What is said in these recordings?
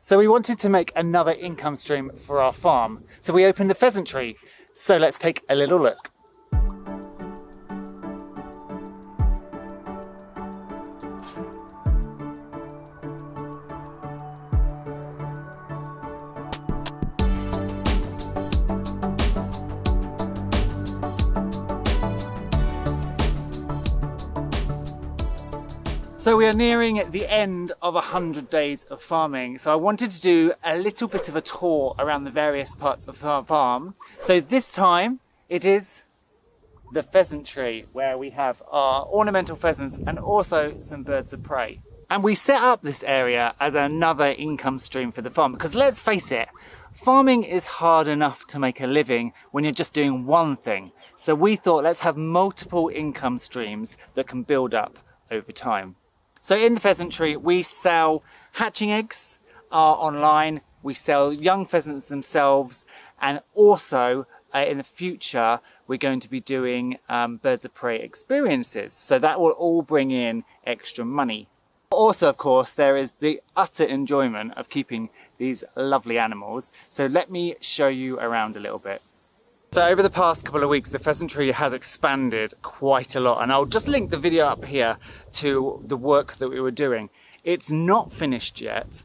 So we wanted to make another income stream for our farm. So we opened the Pheasantry. So let's take a little look. So we are nearing the end of 100 days of farming. So I wanted to do a little bit of a tour around the various parts of our farm. So this time it is the Pheasantry, where we have our ornamental pheasants and also some birds of prey. And we set up this area as another income stream for the farm, because let's face it, farming is hard enough to make a living when you're just doing one thing. So we thought, let's have multiple income streams that can build up over time. So in the Pheasantry, we sell hatching eggs online, we sell young pheasants themselves, and also in the future, we're going to be doing birds of prey experiences. So that will all bring in extra money. Also, of course, there is the utter enjoyment of keeping these lovely animals. So let me show you around a little bit. So over the past couple of weeks, the Pheasantry has expanded quite a lot, and I'll just link the video up here to the work that we were doing. It's not finished yet.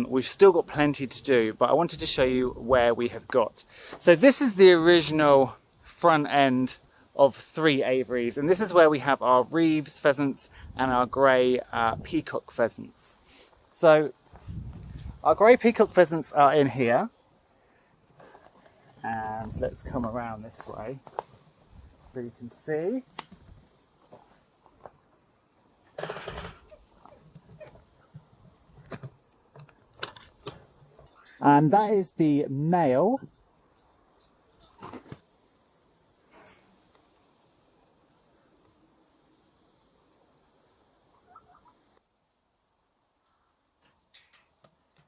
We've still got plenty to do, but I wanted to show you where we have got. So this is the original front end of 3 aviaries, and this is where we have our Reeves pheasants and our grey peacock pheasants. So our grey peacock pheasants are in here. And let's come around this way so you can see. And that is the male.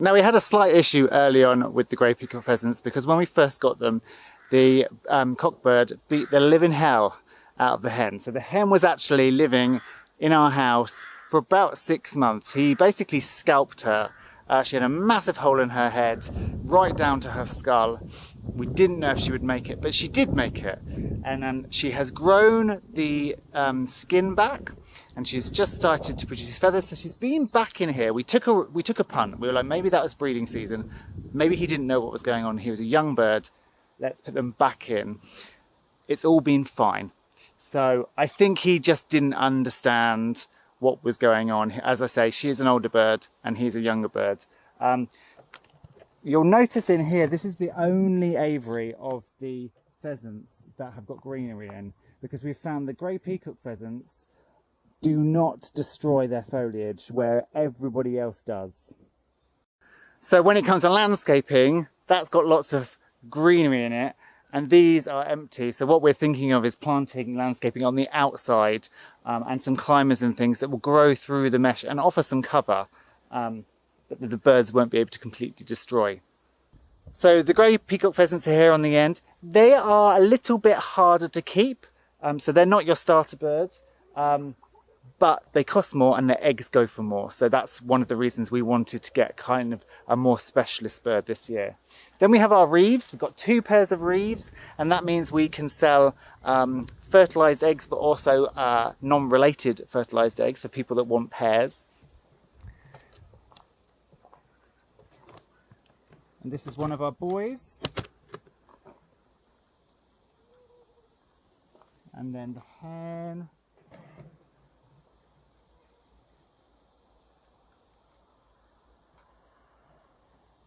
Now, we had a slight issue early on with the grey peacock pheasants, because when we first got them, the cockbird beat the living hell out of the hen. So the hen was actually living in our house for about 6 months. He basically scalped her. She had a massive hole in her head, right down to her skull. We didn't know if she would make it, but she did make it. And she has grown the skin back, and she's just started to produce feathers. So she's been back in here. We took a punt. We were like, maybe that was breeding season. Maybe he didn't know what was going on. He was a young bird. Let's put them back in. It's all been fine. So I think he just didn't understand what was going on. As I say, she is an older bird and he's a younger bird. You'll notice in here, this is the only aviary of the pheasants that have got greenery in, because we've found the grey peacock pheasants do not destroy their foliage where everybody else does. So when it comes to landscaping, that's got lots of greenery in it, and these are empty. So what we're thinking of is planting landscaping on the outside and some climbers and things that will grow through the mesh and offer some cover that the birds won't be able to completely destroy. So the grey peacock pheasants are here on the end. They are a little bit harder to keep, so they're not your starter bird. But they cost more and their eggs go for more. So that's one of the reasons we wanted to get kind of a more specialist bird this year. Then we have our Reeves. We've got 2 pairs of Reeves, and that means we can sell fertilised eggs, but also non-related fertilised eggs for people that want pairs. And this is one of our boys. And then the hen.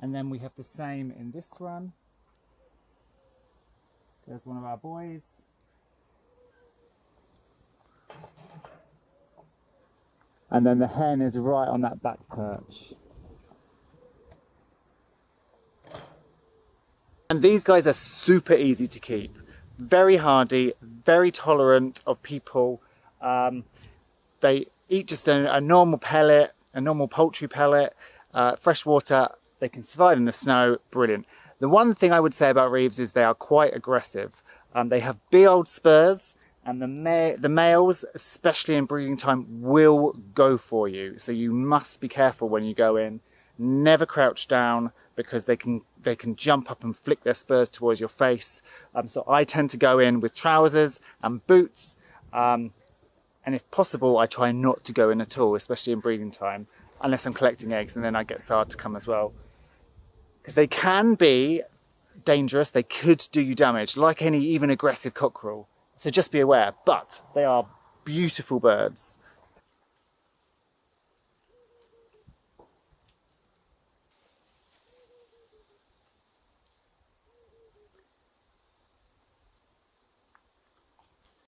And then we have the same in this one. There's one of our boys. And then the hen is right on that back perch. And these guys are super easy to keep. Very hardy, very tolerant of people. They eat just a normal pellet, a normal poultry pellet, fresh water. They can survive in the snow, brilliant. The one thing I would say about Reeves is they are quite aggressive. They have big old spurs, and the males, especially in breeding time, will go for you. So you must be careful when you go in. never crouch down because they can jump up and flick their spurs towards your face. So I tend to go in with trousers and boots, and if possible I try not to go in at all, especially in breeding time, unless I'm collecting eggs, and then I get Sard to come as well. Because they can be dangerous, they could do you damage, like any even aggressive cockerel. So just be aware, but they are beautiful birds.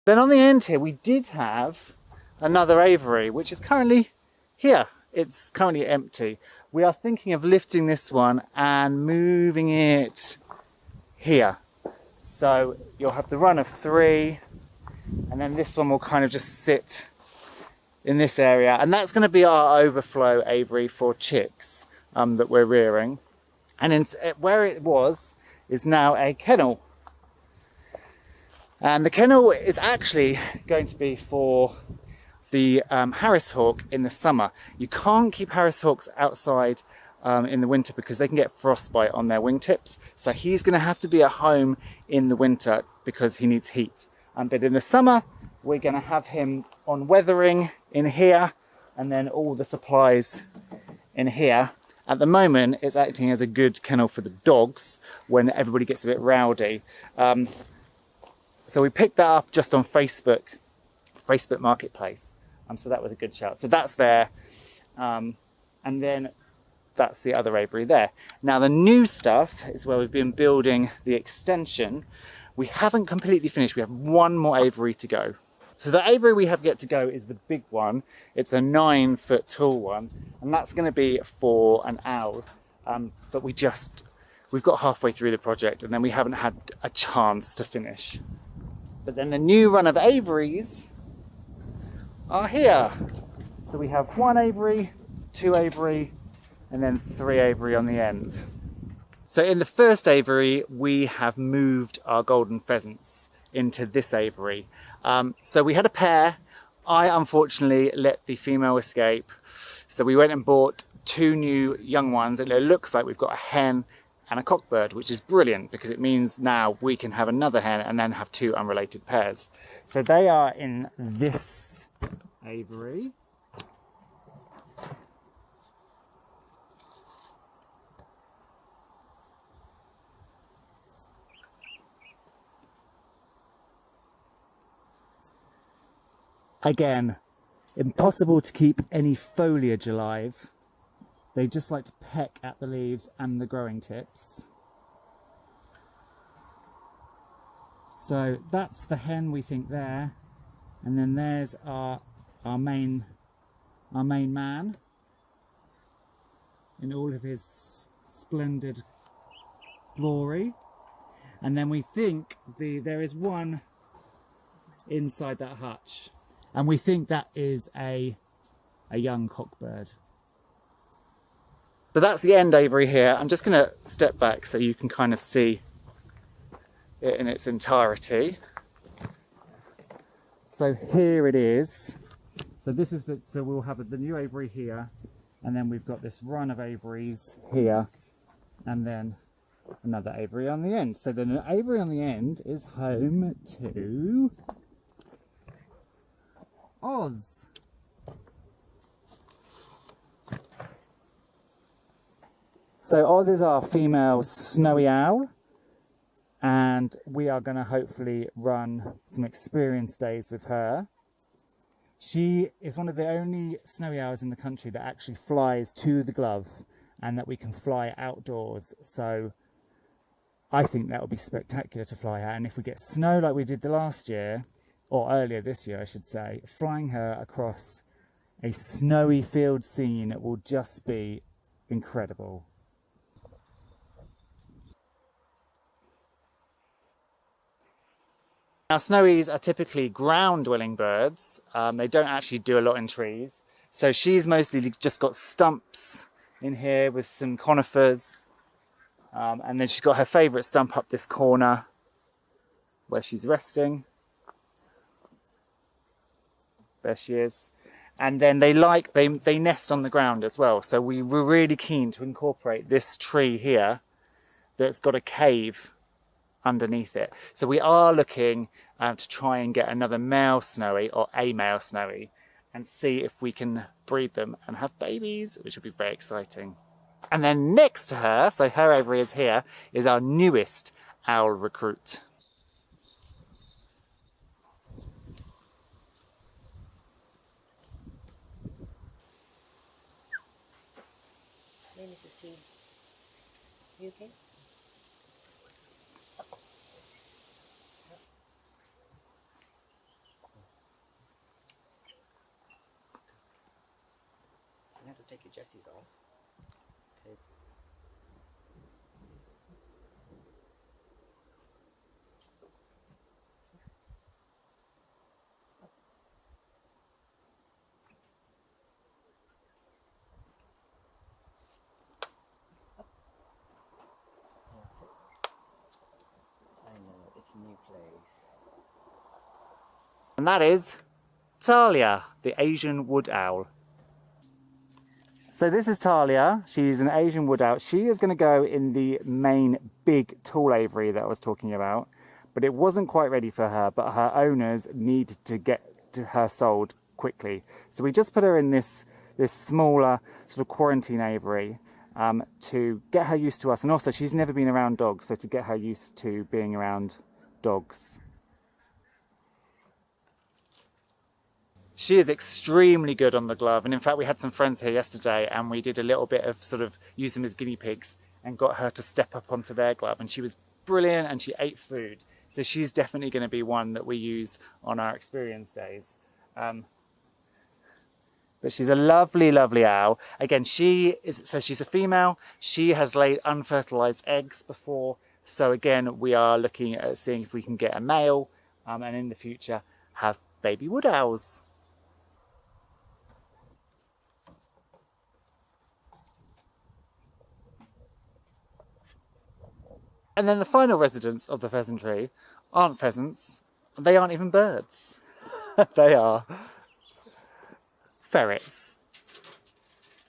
Then on the end here, we did have another aviary, which is currently here. It's currently empty. We are thinking of lifting this one and moving it here. So you'll have the run of 3, and then this one will kind of just sit in this area. And that's going to be our overflow aviary for chicks that we're rearing. And where it was is now a kennel. And the kennel is actually going to be for the Harris hawk in the summer. You can't keep Harris hawks outside in the winter because they can get frostbite on their wingtips. So he's going to have to be at home in the winter because he needs heat. But in the summer, we're going to have him on weathering in here, and then all the supplies in here. At the moment, it's acting as a good kennel for the dogs when everybody gets a bit rowdy. So we picked that up just on Facebook Marketplace. So that was a good shout. So that's there. And then that's the other aviary there. Now the new stuff is where we've been building the extension. We haven't completely finished. We have one more aviary to go. So the aviary we have yet to go is the big one. It's a 9-foot tall one. And that's going to be for an owl. But we've got halfway through the project and then we haven't had a chance to finish. But then the new run of aviaries are here. So we have 1 aviary, 2 aviary, and then 3 aviary on the end. So in the first aviary, we have moved our golden pheasants into this aviary. So we had a pair. I unfortunately let the female escape. So we went and bought 2 new young ones. It looks like we've got a hen and a cockbird, which is brilliant because it means now we can have another hen and then have 2 unrelated pairs. So they are in this aviary. Again, impossible to keep any foliage alive. They just like to peck at the leaves and the growing tips. So that's the hen we think there. And then there's our main man in all of his splendid glory. And then we think there is one inside that hutch. And we think that is a young cockbird. So that's the end aviary here. I'm just going to step back so you can kind of see it in its entirety. So here it is. So this is so we'll have the new aviary here, and then we've got this run of aviaries here, and then another aviary on the end. So the aviary on the end is home to Oz. So Oz is our female snowy owl, and we are going to hopefully run some experience days with her. She is one of the only snowy owls in the country that actually flies to the glove and that we can fly outdoors. So I think that would be spectacular to fly her. And if we get snow like we did the last year, or earlier this year I should say, flying her across a snowy field scene will just be incredible. Now snowies are typically ground-dwelling birds. They don't actually do a lot in trees. So she's mostly just got stumps in here with some conifers. And then she's got her favourite stump up this corner where she's resting. There she is. And then they nest on the ground as well. So we were really keen to incorporate this tree here that's got a cave underneath it. So we are looking to try and get another male snowy or a male snowy and see if we can breed them and have babies, which would be very exciting. And then next to her, so her aviary is here, is our newest owl recruit. Hey, Mrs. T. You okay? You have to take your Jessies off. Okay. I know, it's a new place. And that is Talia, the Asian wood owl. So this is Talia. She's an Asian wood owl. She is going to go in the main big tall aviary that I was talking about, but it wasn't quite ready for her, but her owners needed to get her sold quickly. So we just put her in this smaller sort of quarantine aviary to get her used to us. And also she's never been around dogs, so to get her used to being around dogs. She is extremely good on the glove, and in fact we had some friends here yesterday and we did a little bit of sort of use them as guinea pigs and got her to step up onto their glove, and she was brilliant and she ate food. So she's definitely going to be one that we use on our experience days. But she's a lovely, lovely owl. Again, she's a female. She has laid unfertilized eggs before. So again, we are looking at seeing if we can get a male and in the future have baby wood owls. And then the final residents of the Pheasantry aren't pheasants, they aren't even birds. They are ferrets.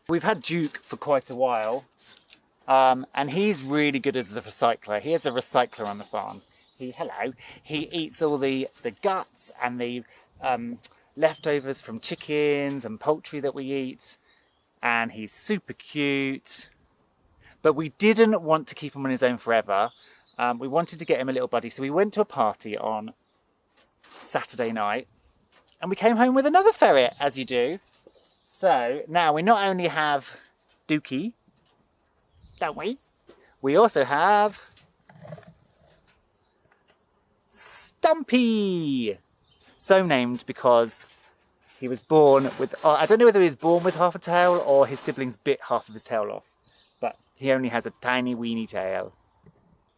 We've had Duke for quite a while, and he's really good as a recycler. He is a recycler on the farm. He eats all the guts and the leftovers from chickens and poultry that we eat, and he's super cute. But we didn't want to keep him on his own forever. We wanted to get him a little buddy, so we went to a party on Saturday night, and we came home with another ferret, as you do. So now we not only have Dookie, don't we? We also have Stumpy, so named because he was born with, I don't know whether he was born with half a tail or his siblings bit half of his tail off, but he only has a tiny weeny tail.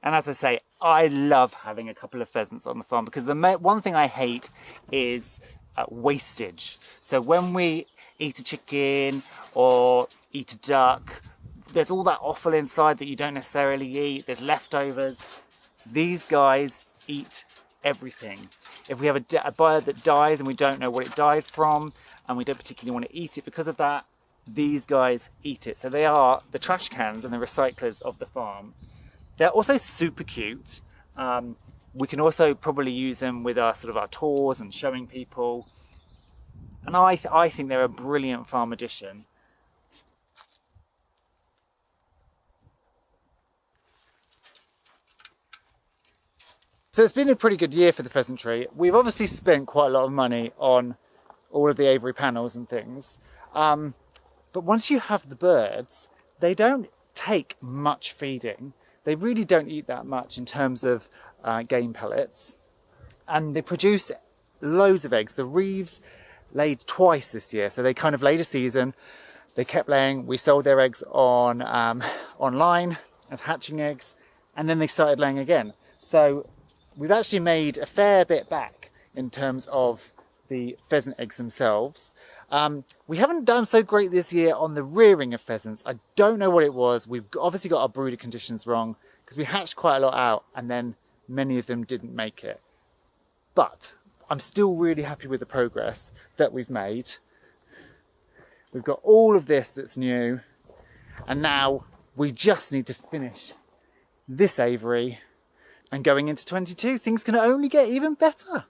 And as I say, I love having a couple of pheasants on the farm because the one thing I hate is wastage. So when we eat a chicken or eat a duck, there's all that offal inside that you don't necessarily eat. There's leftovers. These guys eat everything. If we have a bird that dies and we don't know what it died from and we don't particularly want to eat it because of that, these guys eat it. So they are the trash cans and the recyclers of the farm. They're also super cute. We can also probably use them with our sort of our tours and showing people. And I think they're a brilliant farm addition. So it's been a pretty good year for the Pheasantry. We've obviously spent quite a lot of money on all of the aviary panels and things. But once you have the birds, they don't take much feeding. They really don't eat that much in terms of game pellets. And they produce loads of eggs. The Reeves laid twice this year. So they kind of laid a season. They kept laying. We sold their eggs on online as hatching eggs. And then they started laying again. So we've actually made a fair bit back in terms of the pheasant eggs themselves. We haven't done so great this year on the rearing of pheasants. I don't know what it was. We've obviously got our brooder conditions wrong because we hatched quite a lot out and then many of them didn't make it. But I'm still really happy with the progress that we've made. We've got all of this that's new. And now we just need to finish this aviary. And going into 22, things can only get even better.